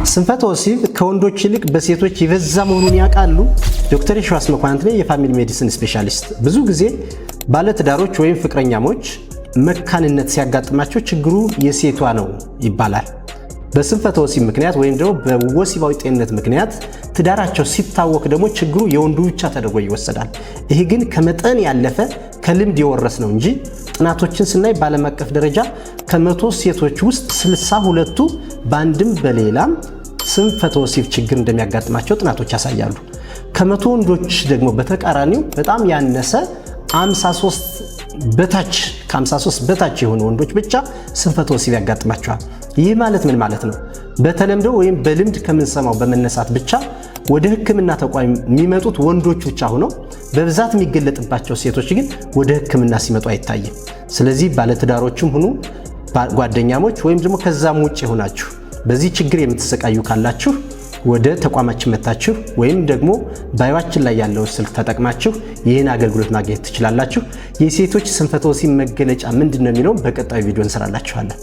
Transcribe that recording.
ስንፈተ ወሲብ ከወንዶች ይልቅ በሴቶች ይበዛ መሆኑን ያውቃሉ? ዶክተር የሺዋስ መኳንንት ነኝ፣ የፋሚሊ ሜዲሲን ስፔሻሊስት። ብዙ ጊዜ ባለትዳሮች ወይም ፍቅረኛሞች መካንነት ሲያጋጥማቸው ችግሩ የሴቷ ነው ይባላል። በስንፈተ ወሲብ ምክንያት ወይም ደግሞ በወሲባዊ ጤንነት ምክንያት ትዳራቸው ሲታወክ ደግሞ ችግሩ የወንዱ ብቻ ተደርጎ ይወሰዳል። ይሄ ግን ከመጠን ያለፈ ከልምድ የወረስ ነው እንጂ ጥናቶችን ስናይ በዓለም አቀፍ ደረጃ ከ100 ሴቶች ውስጥ 62ቱ በአንድም በሌላም ስንፈተ ወሲብ ችግር እንደሚያጋጥማቸው ጥናቶች ያሳያሉ። ከ100 ወንዶች ደግሞ በተቃራኒው በጣም ያነሰ 53 በታች የሆኑ ወንዶች ብቻ ስንፈተ ወሲብ ያጋጥማቸዋል። ይህ ማለት ምን ማለት ነው? በተለምዶ ወይም በልምድ ከምንሰማው በመነሳት ብቻ ወደ ሕክምና ተቋም የሚመጡት ወንዶች ብቻ ሆነው በብዛት የሚገለጥባቸው ሴቶች ግን ወደ ሕክምና ሲመጡ አይታይም። ስለዚህ ባለትዳሮችም ሁኑ ጓደኛሞች ወይም ደግሞ ከዛም ውጭ ሆናችሁ በዚህ ችግር የምትሰቃዩ ካላችሁ ወደ ተቋማችን መጣችሁ ወይም ደግሞ ባዮአችን ላይ ያለው ስልክ ተጠቅማችሁ ይህን አገልግሎት ማግኘት ትችላላችሁ። የሴቶች ስንፈተ ወሲብ መገለጫ ምንድነው የሚለው በቀጣዩ ቪዲዮ እንሰራላችኋለን።